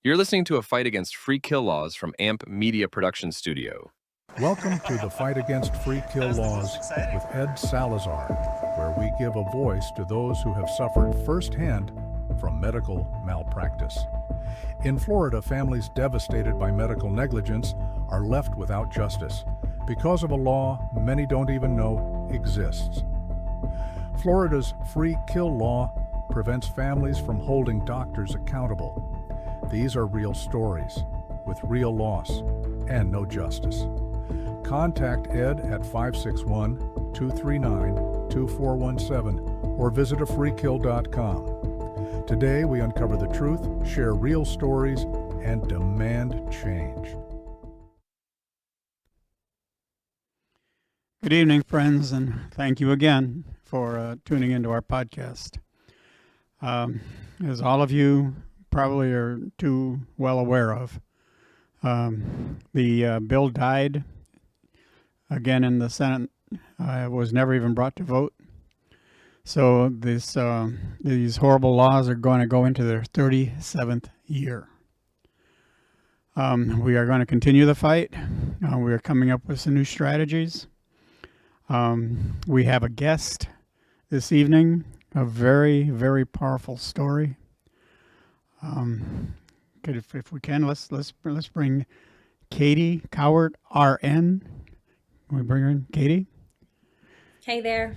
You're listening to a fight against free kill laws from AMP Media Production Studio. Welcome to the Fight Against Free Kill Laws with Ed Salazar, where we give a voice to those who have suffered firsthand from medical malpractice. In Florida, families devastated by medical negligence are left without justice because of a law many don't even know exists. Florida's free kill law prevents families from holding doctors accountable. These are real stories with real loss and no justice. Contact Ed at 561-239-2417 or visit afreekill.com. Today we uncover the truth, share real stories, and demand change. Good evening, friends, and thank you again for tuning into our podcast. As all of you probably are too well aware of, the bill died again in the Senate. Was never even brought to vote. So these horrible laws are going to go into their 37th year. We are going to continue the fight. We are coming up with some new strategies. We have a guest this evening, a very, very powerful story. If we can, let's bring Katie Cowart, RN. Can we bring her in, Katie? Hey there.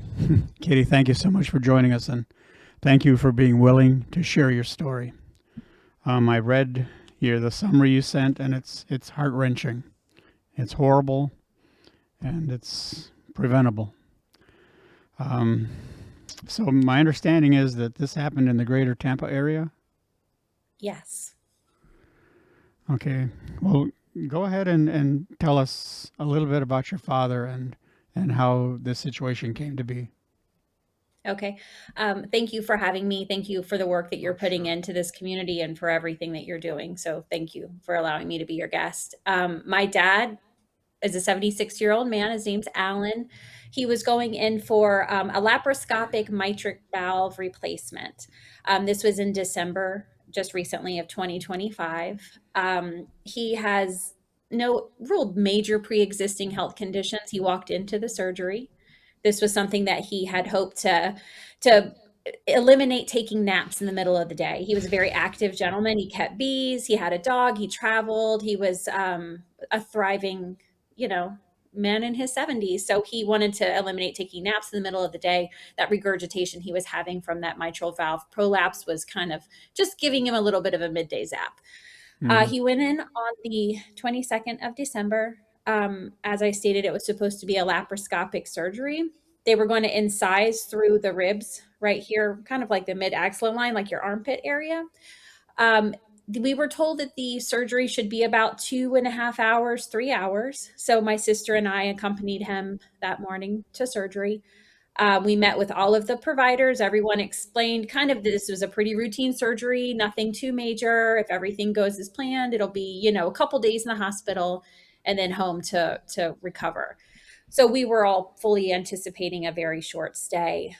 Katie, thank you so much for joining us, and thank you for being willing to share your story. I read here the summary you sent, and it's heart-wrenching. It's horrible, and it's preventable. So my understanding is that this happened in the greater Tampa area? Yes. Okay. Well, go ahead and tell us a little bit about your father and how this situation came to be. Okay. Thank you for having me. Thank you for the work that you're putting into this community and for everything that you're doing. So thank you for allowing me to be your guest. My dad is a 76-year-old man. His name's Alan. He was going in for a laparoscopic mitral valve replacement. This was in December, just recently, of 2025. He has no real major pre-existing health conditions. He walked into the surgery. This was something that he had hoped to eliminate taking naps in the middle of the day. He was a very active gentleman. He kept bees. He had a dog. He traveled. He was a thriving, man in his 70s. So he wanted to eliminate taking naps in the middle of the day. That regurgitation he was having from that mitral valve prolapse was kind of just giving him a little bit of a midday zap. He went in on the 22nd of December. As I stated, it was supposed to be a laparoscopic surgery. They were going to incise through the ribs right here, kind of like the mid-axilla line, like your armpit area. We were told that the surgery should be about 2.5 hours, 3 hours. So my sister and I accompanied him that morning to surgery. We met with all of the providers. Everyone explained kind of this was a pretty routine surgery, nothing too major. If everything goes as planned, it'll be, a couple days in the hospital and then home to recover. So we were all fully anticipating a very short stay.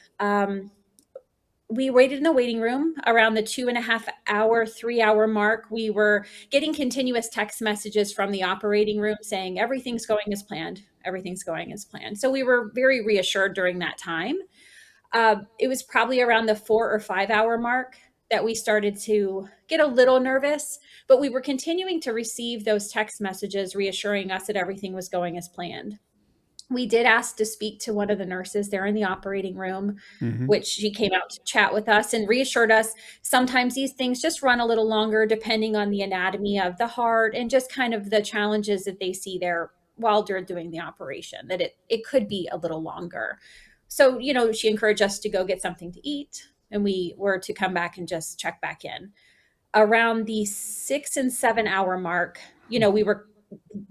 We waited in the waiting room around the 2.5 hour, 3 hour mark. We were getting continuous text messages from the operating room saying everything's going as planned. Everything's going as planned. So we were very reassured during that time. It was probably around the 4 or 5 hour mark that we started to get a little nervous, but we were continuing to receive those text messages reassuring us that everything was going as planned. We did ask to speak to one of the nurses there in the operating room, which she came out to chat with us and reassured us sometimes these things just run a little longer depending on the anatomy of the heart and just kind of the challenges that they see there while they're doing the operation, that it could be a little longer. So, she encouraged us to go get something to eat, and we were to come back and just check back in. Around the 6 and 7 hour mark, we were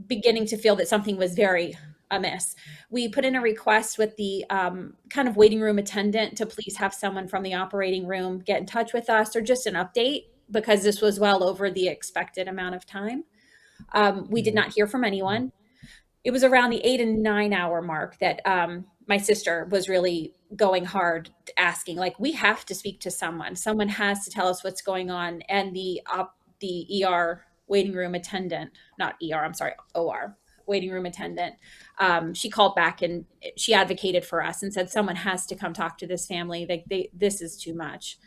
beginning to feel that something was very amiss. We put in a request with the kind of waiting room attendant to please have someone from the operating room get in touch with us or just an update, because this was well over the expected amount of time. We did not hear from anyone. It was around the 8 and 9 hour mark that my sister was really going hard, asking, like, we have to speak to someone. Someone has to tell us what's going on. And the the ER waiting room attendant, not ER, I'm sorry, OR waiting room attendant, she called back and she advocated for us and said, someone has to come talk to this family. This is too much.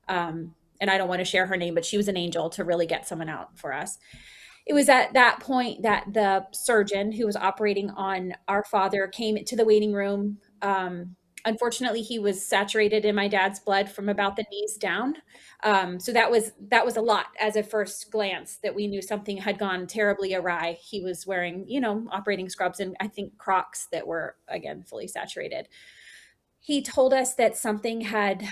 And I don't want to share her name, but she was an angel to really get someone out for us. It was at that point that the surgeon who was operating on our father came to the waiting room. Unfortunately, he was saturated in my dad's blood from about the knees down. So that was a lot as a first glance that we knew something had gone terribly awry. He was wearing, operating scrubs and I think Crocs that were again fully saturated. He told us that something had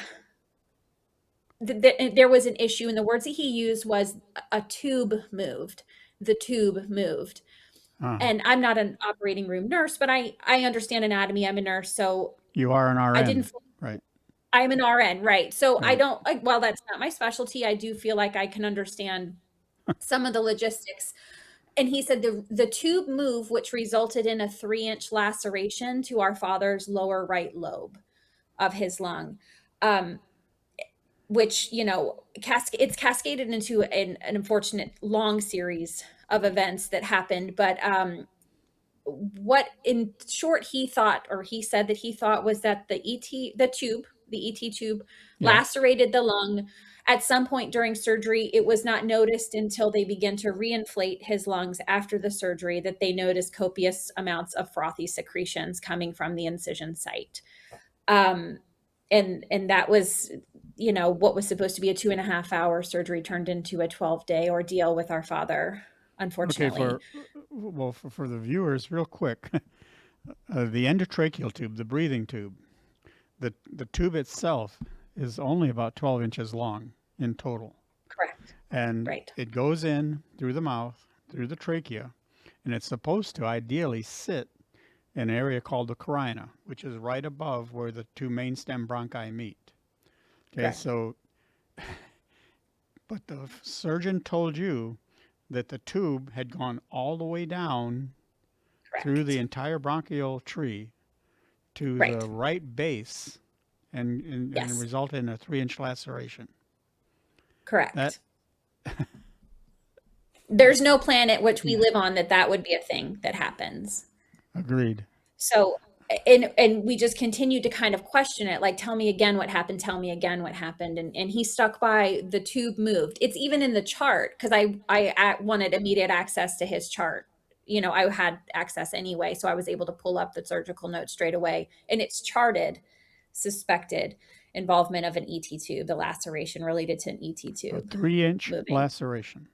there was an issue, and the words that he used was a tube moved. The tube moved. Uh, And I'm not an operating room nurse, but I understand anatomy. I'm a nurse, so you are an I didn't. RN, right? I'm an RN, right? So I Right. don't. Well, that's not my specialty. I do feel like I can understand some of the logistics. And he said the tube move, which resulted in a 3-inch laceration to our father's lower right lobe of his lung. Which it's cascaded into an unfortunate long series of events that happened. But what in short he thought, or he said that he thought, was that the ET tube Yeah. lacerated the lung. At some point during surgery, it was not noticed until they began to reinflate his lungs after the surgery that they noticed copious amounts of frothy secretions coming from the incision site. Um, and that was, what was supposed to be a 2.5-hour surgery turned into a 12-day ordeal with our father, Okay. unfortunately. For the viewers, real quick, the endotracheal tube, the breathing tube, the tube itself is only about 12 inches long in total, Correct. and Right. it goes in through the mouth, through the trachea, and it's supposed to ideally sit in an area called the carina, which is right above where the two main stem bronchi meet. Okay, Correct. so, but the surgeon told you that the tube had gone all the way down through the Correct. entire bronchial tree to Right. the right base and Yes. resulted in a 3-inch laceration. That, Correct. There's no planet which we live on that would be a thing that happens. agreed. So, and we just continued to kind of question it, like, tell me again what happened, tell me again what happened. And he stuck by the tube moved. It's even in the chart because I wanted immediate access to his chart. I had access anyway, so I was able to pull up the surgical note straight away. And it's charted suspected involvement of an ET tube, the laceration related to an ET A tube 3-inch moving. laceration.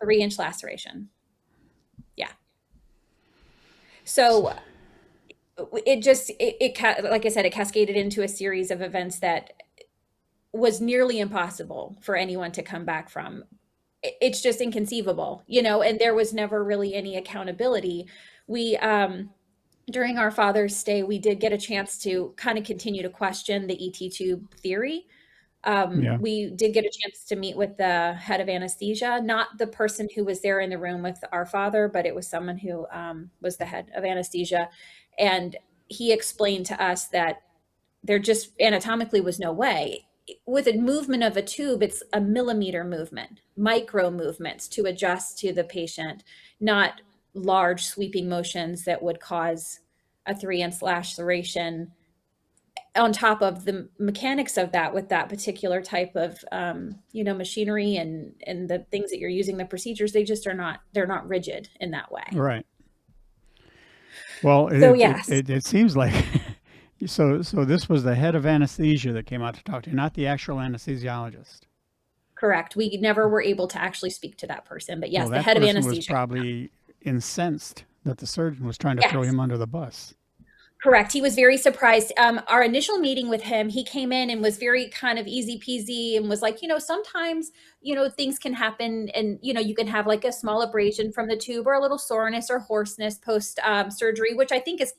3-inch laceration. Yeah. So like I said, it cascaded into a series of events that was nearly impossible for anyone to come back from. It's just inconceivable, and there was never really any accountability. We, during our father's stay, we did get a chance to kind of continue to question the ET tube theory. Yeah. We did get a chance to meet with the head of anesthesia, not the person who was there in the room with our father, but it was someone who was the head of anesthesia. And he explained to us that there just anatomically was no way. With a movement of a tube, it's a millimeter movement, micro movements to adjust to the patient, not large sweeping motions that would cause a 3-inch laceration on top of the mechanics of that with that particular type of machinery and the things that you're using, the procedures, they're not rigid in that way. Right. Well, So yes, it seems like so this was the head of anesthesia that came out to talk to you, not the actual anesthesiologist. correct. We never were able to actually speak to that person, but yes, Well, the that head of person was anesthesia. probably incensed that the surgeon was trying to throw Yes. him under the bus. Correct. He was very surprised. Our initial meeting with him, he came in and was very kind of easy peasy and was like, sometimes, things can happen and, you can have like a small abrasion from the tube or a little soreness or hoarseness post surgery, which I think is,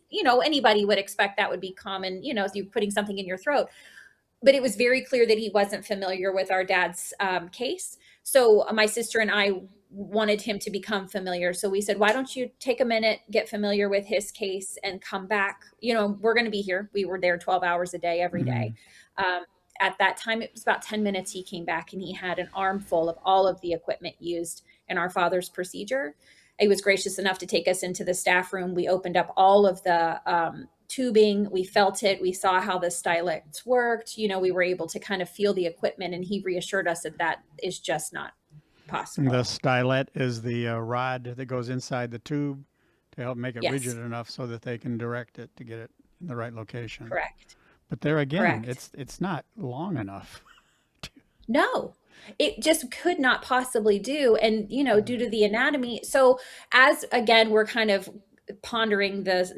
anybody would expect that would be common, if you're putting something in your throat. But it was very clear that he wasn't familiar with our dad's case. So my sister and I wanted him to become familiar. So we said, why don't you take a minute, get familiar with his case and come back? We're going to be here. We were there 12 hours a day, every day. at that time, it was about 10 minutes. He came back and he had an armful of all of the equipment used in our father's procedure. He was gracious enough to take us into the staff room. We opened up all of the tubing. We felt it. We saw how the stylets worked. We were able to kind of feel the equipment, and he reassured us that that is just not And the possible. stylet is the rod that goes inside the tube to help make it rigid Yes, enough so that they can direct it to get it in the right location. correct. But there again, Correct. it's not long enough. No, it just could not possibly do. And, due to the anatomy. So, as again, we're kind of pondering this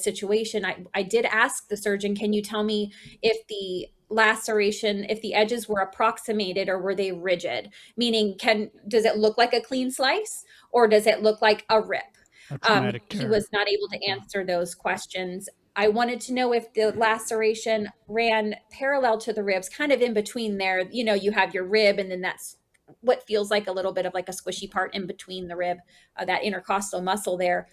situation, I did ask the surgeon, can you tell me if the laceration, if the edges were approximated or were they rigid? Meaning, does it look like a clean slice or does it look like a rip? A traumatic He tear. was not able to Yeah. answer those questions. I wanted to know if the laceration ran parallel to the ribs, kind of in between there. You have your rib, and then that's what feels like a little bit of like a squishy part in between the rib, that intercostal muscle there.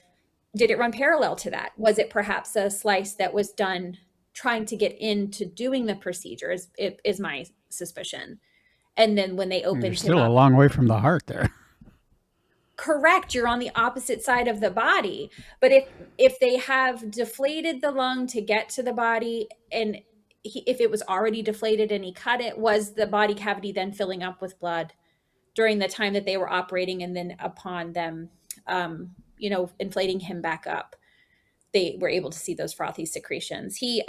Did it run parallel to that? Was it perhaps a slice that was done trying to get into doing the procedure? Is my suspicion. And then when they And you're opened him still a up, long way from the heart there. correct, you're on the opposite side of the body. But if they have deflated the lung to get to the body, and if it was already deflated and he cut it, was the body cavity then filling up with blood during the time that they were operating, and then upon them inflating him back up, they were able to see those frothy secretions. He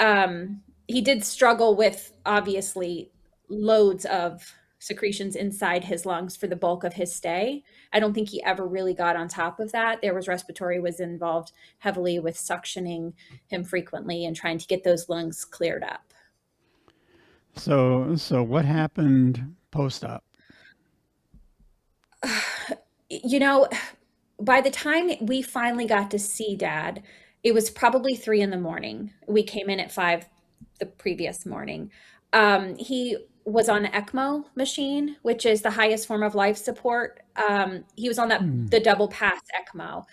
did struggle with, obviously, loads of secretions inside his lungs for the bulk of his stay. I don't think he ever really got on top of that. There was respiratory was involved heavily with suctioning him frequently and trying to get those lungs cleared up. So what happened post-op? You know, by the time we finally got to see Dad, it was probably 3 in the morning. We came in at 5 the previous morning. He was on an ECMO machine, which is the highest form of life support. He was on Hmm. the double pass ECMO.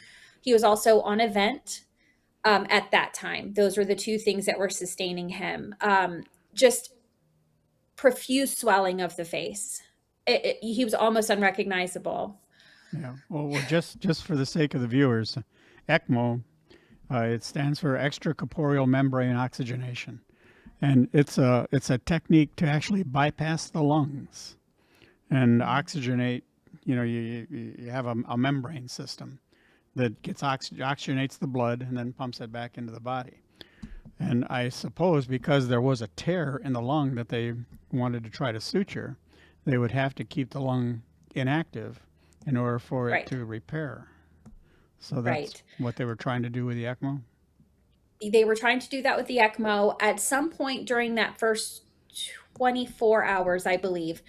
He was also on a vent at that time. Those were the two things that were sustaining him. Just profuse swelling of the face. He was almost unrecognizable. Yeah. Well, just for the sake of the viewers, ECMO, it stands for extracorporeal membrane oxygenation, and it's a technique to actually bypass the lungs and oxygenate. You have a membrane system that oxygenates the blood and then pumps it back into the body. And I suppose because there was a tear in the lung that they wanted to try to suture, they would have to keep the lung inactive in order for it Right, to repair. So that's right. what they were trying to do with the ECMO. They were trying to do that with the ECMO. At some point during that first 24 hours, I believe,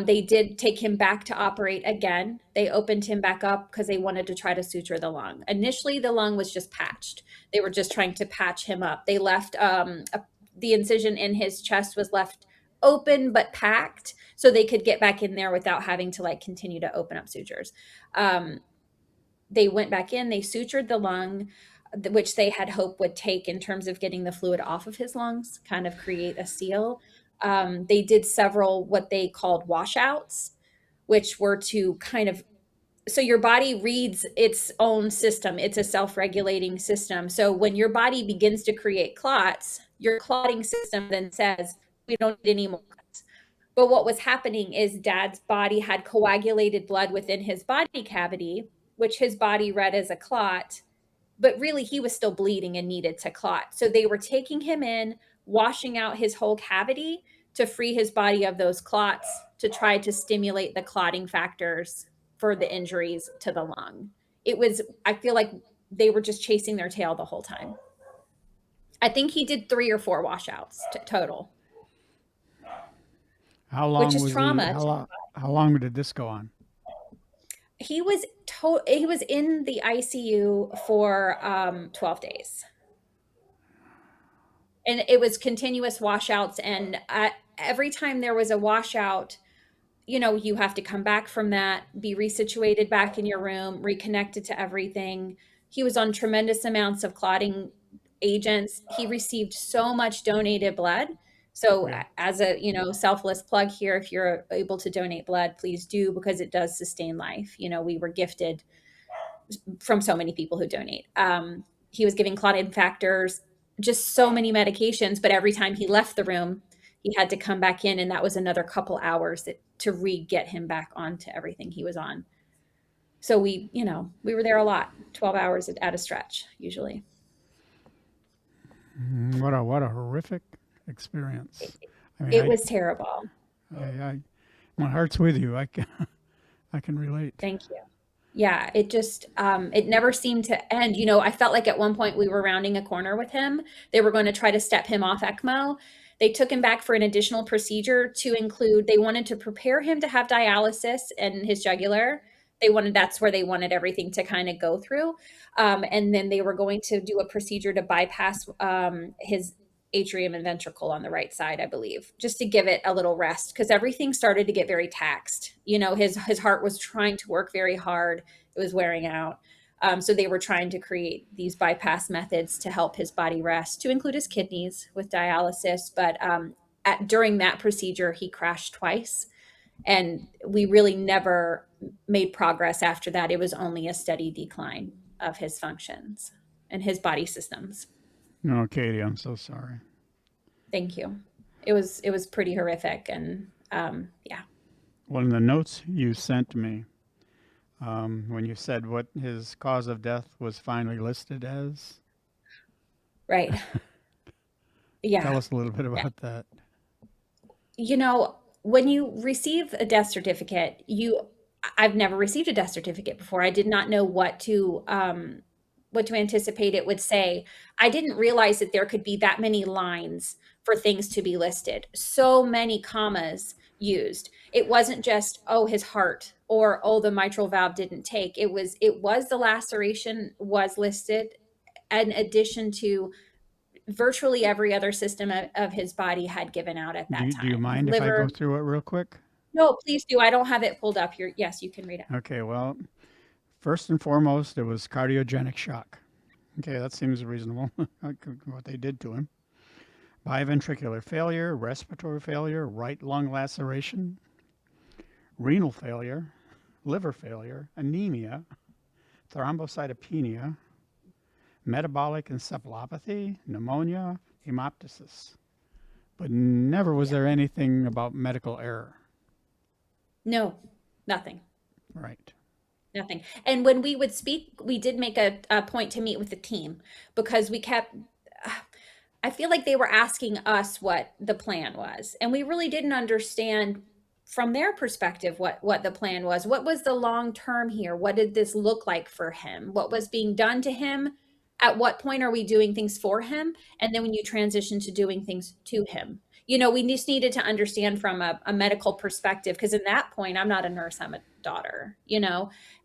they did take him back to operate again. They opened him back up because they wanted to try to suture the lung. Initially, the lung was just patched. They were just trying to patch him up. They left the incision in his chest was left open but packed so they could get back in there without having to like continue to open up sutures. Um, they went back in, they sutured the lung, which they had hope would take in terms of getting the fluid off of his lungs, kind of create a seal. They did several what they called washouts, which were to kind of, so your body reads its own system. It's a self-regulating system. So when your body begins to create clots, your clotting system then says, we don't need any more clots. But what was happening is Dad's body had coagulated blood within his body cavity, which his body read as a clot, but really he was still bleeding and needed to clot. So they were taking him in, washing out his whole cavity to free his body of those clots to try to stimulate the clotting factors for the injuries to the lung. I feel like they were just chasing their tail the whole time. I think he did 3 or 4 washouts total, How which long is was the trauma. how long did this go on? He was in the ICU for 12 days. And it was continuous washouts, and every time there was a washout, you have to come back from that, be resituated back in your room, reconnected to everything. He was on tremendous amounts of clotting agents. He received so much donated blood So Yeah. as a, selfless plug here, if you're able to donate blood, please do, because it does sustain life. We were gifted from so many people who donate. He was giving clotting factors, just so many medications, but every time he left the room, he had to come back in, and that was another couple hours to re-get him back onto everything he was on. So we were there a lot, 12 hours at a stretch, usually. What a horrific experience. I mean, It was terrible. I my heart's with you. I can relate. Thank you. Yeah, it just it never seemed to end. I felt like at one point we were rounding a corner with him. They were going to try to step him off ECMO. They took him back for an additional procedure to include, they wanted to prepare him to have dialysis in his jugular. That's where they wanted everything to kind of go through. And then they were going to do a procedure to bypass his atrium and ventricle on the right side, I believe, just to give it a little rest, because everything started to get very taxed. His heart was trying to work very hard. It was wearing out. So they were trying to create these bypass methods to help his body rest, to include his kidneys with dialysis. But during that procedure, he crashed twice, and we really never made progress after that. It was only a steady decline of his functions and his body systems. No, Katie, I'm so sorry. Thank you. It was pretty horrific, and yeah. One of the notes you sent me, when you said what his cause of death was finally listed as, Right. tell Yeah. us a little bit Yeah. about that. When you receive a death certificate, I've never received a death certificate before. I did not know what to anticipate it would say. I didn't realize that there could be that many lines for things to be listed. So many commas used. It wasn't just, oh, his heart, or oh, the mitral valve didn't take. It was the laceration was listed, in addition to virtually every other system of his body had given out at that Do you time. mind if I go Liver. through it real quick? No, please do. I don't have it pulled up here. Yes, you can read it. Okay, well, first and foremost, it was cardiogenic shock. Okay, that seems reasonable, what they did to him. Biventricular failure, respiratory failure, right lung laceration, renal failure, liver failure, anemia, thrombocytopenia, metabolic encephalopathy, pneumonia, hemoptysis. But never was there anything about medical error. No, nothing. Right. Nothing. And when we would speak, we did make a point to meet with the team, because I feel like they were asking us what the plan was. And we really didn't understand from their perspective what the plan was. What was the long term here? What did this look like for him? What was being done to him? At what point are we doing things for him? And then when you transition to doing things to him, we just needed to understand from a medical perspective, because in that point, I'm not a nurse, I'm a daughter.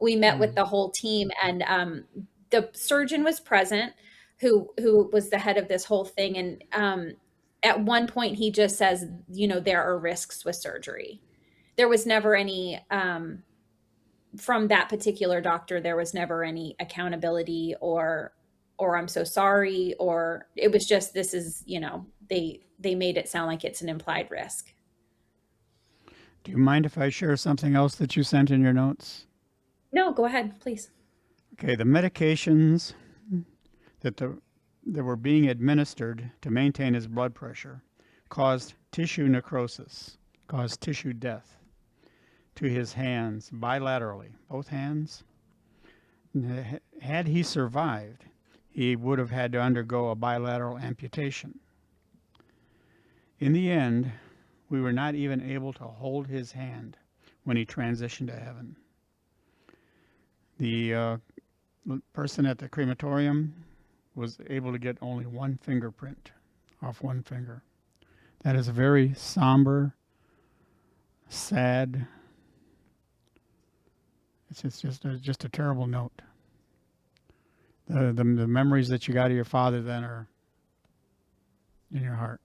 We met with the whole team, and the surgeon was present, who was the head of this whole thing. And at one point, he just says, there are risks with surgery. There was never any, from that particular doctor, there was never any accountability or I'm so sorry, or it was just, this is, they made it sound like it's an implied risk. Do you mind if I share something else that you sent in your notes? No, go ahead, please. Okay, the medications that were being administered to maintain his blood pressure caused tissue necrosis, caused tissue death to his hands bilaterally, both hands. Had he survived, he would have had to undergo a bilateral amputation. In the end, we were not even able to hold his hand when he transitioned to heaven. The person at the crematorium was able to get only one fingerprint off one finger. That is a very somber, sad. It's just a terrible note. The memories that you got of your father then are in your heart.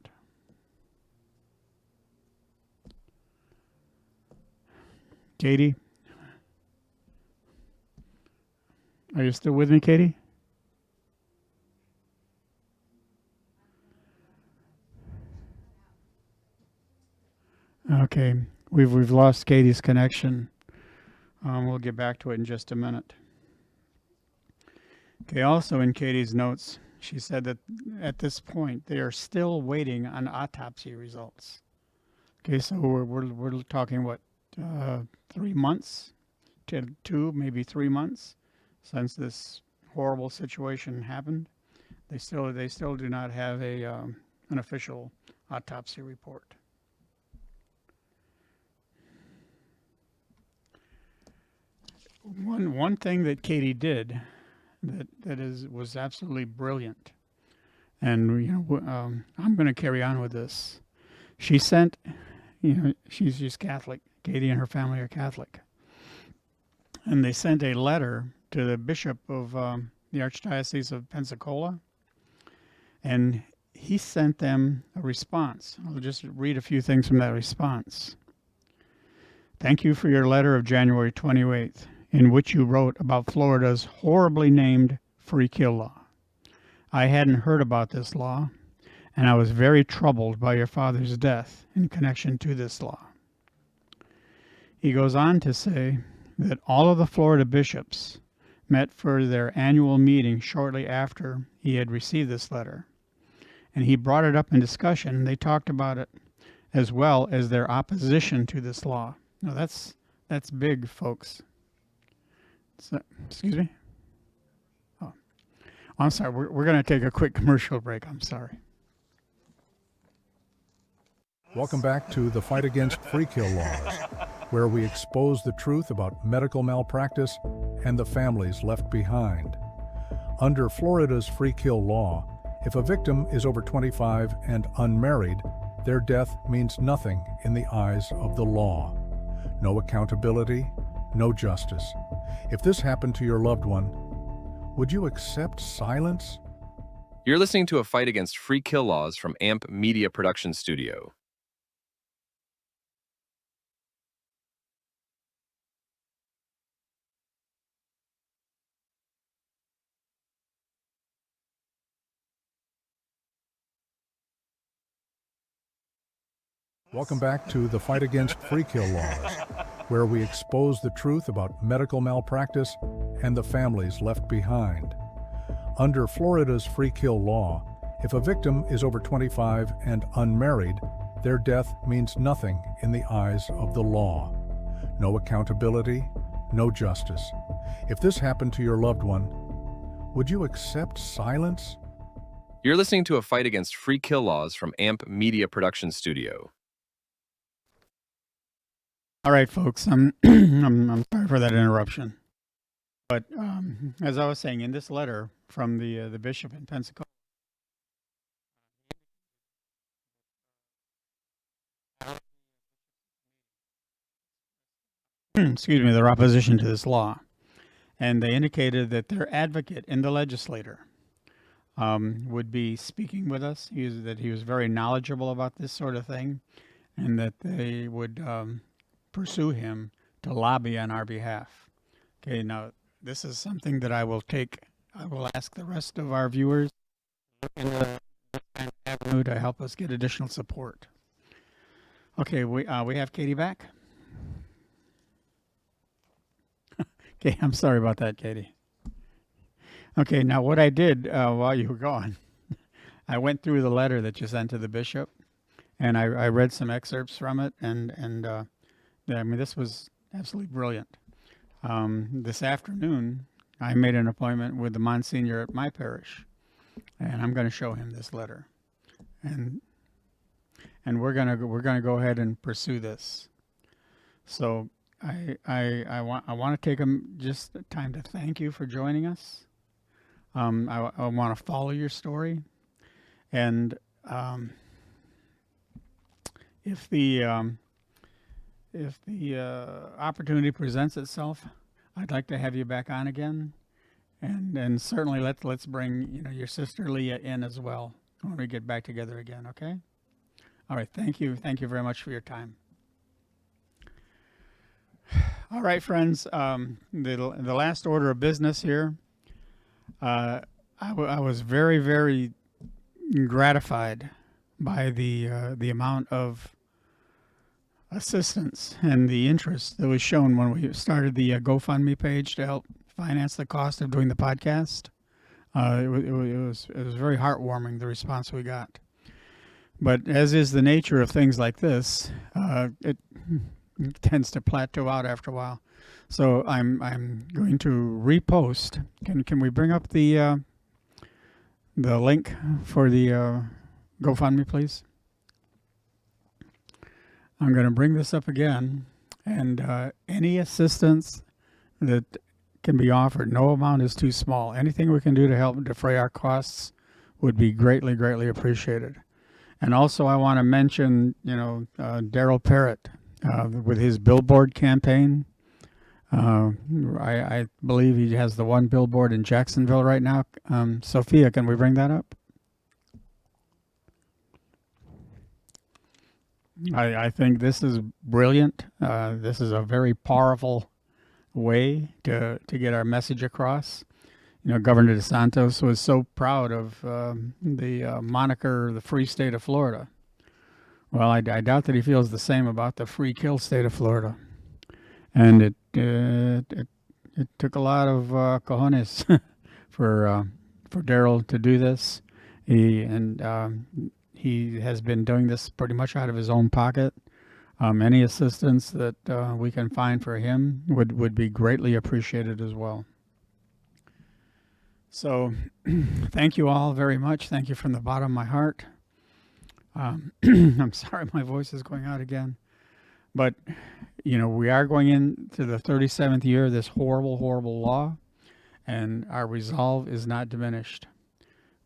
Katie, are you still with me, Katie? Okay, we've lost Katie's connection. We'll get back to it in just a minute. Okay, also in Katie's notes, she said that at this point they are still waiting on autopsy results. Okay, so we're talking what 3 months to 2, maybe 3 months since this horrible situation happened. They still do not have an official autopsy report. One thing that Katie did was absolutely brilliant, and I'm going to carry on with this. She sent, she's Catholic. Katie and her family are Catholic, and they sent a letter to the bishop of the Archdiocese of Pensacola, and he sent them a response. I'll just read a few things from that response. Thank you for your letter of January 28th, in which you wrote about Florida's horribly named free kill law. I hadn't heard about this law, and I was very troubled by your father's death in connection to this law. He goes on to say that all of the Florida bishops met for their annual meeting shortly after he had received this letter, and he brought it up in discussion. They talked about it as well as their opposition to this law. Now that's big, folks. So, excuse me? Oh, I'm sorry. We're going to take a quick commercial break. I'm sorry. Welcome back to the Fight Against Free Kill Laws, where we expose the truth about medical malpractice and the families left behind. Under Florida's free kill law, if a victim is over 25 and unmarried, their death means nothing in the eyes of the law. No accountability, no justice. If this happened to your loved one, would you accept silence? You're listening to a Fight Against Free Kill Laws from AMP Media Production Studio. Welcome back to the Fight Against Free Kill Laws, where we expose the truth about medical malpractice and the families left behind. Under Florida's free kill law, if a victim is over 25 and unmarried, their death means nothing in the eyes of the law. No accountability, no justice. If this happened to your loved one, would you accept silence? You're listening to a Fight Against Free Kill Laws from AMP Media Production Studio. All right, folks. I'm sorry for that interruption. But as I was saying, in this letter from the bishop in Pensacola, excuse me, their opposition to this law, and they indicated that their advocate in the legislature would be speaking with us. That he was very knowledgeable about this sort of thing, and that they would pursue him to lobby on our behalf. Okay, now this is something that I will ask the rest of our viewers in the avenue to help us get additional support. Okay, we have Katie back. Okay, I'm sorry about that, Katie. Okay, now what I did while you were gone, I went through the letter that you sent to the bishop, and I read some excerpts from it, and I mean, this was absolutely brilliant. This afternoon, I made an appointment with the Monsignor at my parish, and I'm going to show him this letter, and we're gonna go ahead and pursue this. So I want to take just time to thank you for joining us. I want to follow your story, and if the opportunity presents itself, I'd like to have you back on again, and certainly let's bring your sister Leah in as well when we get back together again. Okay. All right. Thank you very much for your time. All right, friends. The last order of business here. I was very, very gratified by the amount of assistance and the interest that was shown when we started the GoFundMe page to help finance the cost of doing the podcast. It was very heartwarming, the response we got. But as is the nature of things like this, it tends to plateau out after a while. So I'm going to repost. Can we bring up the link for the GoFundMe, please? I'm going to bring this up again, and any assistance that can be offered, no amount is too small. Anything we can do to help defray our costs would be greatly, greatly appreciated. And also, I want to mention, Daryl Parrott with his billboard campaign. I believe he has the one billboard in Jacksonville right now. Sophia, can we bring that up? I think this is brilliant. This is a very powerful way to get our message across. Governor DeSantis was so proud of the moniker, the free state of Florida. Well, I doubt that he feels the same about the free kill state of Florida. And it took a lot of cojones for Daryl to do this. He has been doing this pretty much out of his own pocket. Any assistance that we can find for him would be greatly appreciated as well. So thank you all very much. Thank you from the bottom of my heart. I'm sorry my voice is going out again. But, we are going into the 37th year of this horrible, horrible law, and our resolve is not diminished.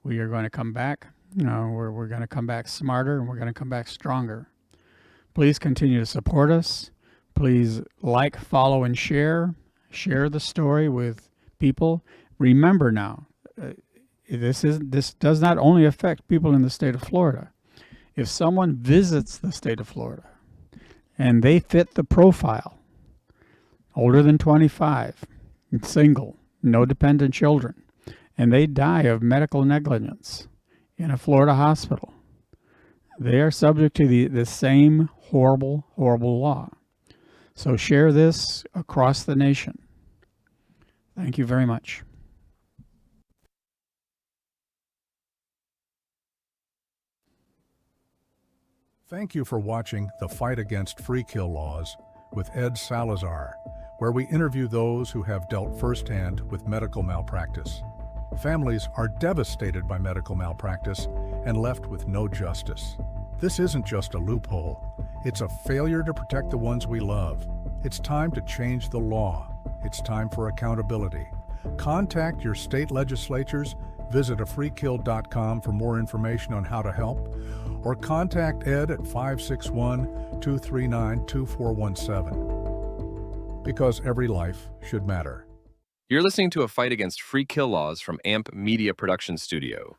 We are going to come back. We're going to come back smarter, and we're going to come back stronger. Please continue to support us. Please like, follow, and share. Share the story with people. Remember now, this does not only affect people in the state of Florida. If someone visits the state of Florida and they fit the profile, older than 25, single, no dependent children, and they die of medical negligence in a Florida hospital, they are subject to the same horrible, horrible law. So share this across the nation. Thank you very much. Thank you for watching The Fight Against Free Kill Laws with Ed Salazar, where we interview those who have dealt firsthand with medical malpractice. Families are devastated by medical malpractice and left with no justice. This isn't just a loophole. It's a failure to protect the ones we love. It's time to change the law. It's time for accountability. Contact your state legislatures, visit afreekill.com for more information on how to help, or contact Ed at 561-239-2417. Because every life should matter. You're listening to a fight against free kill laws from AMP Media Production Studio.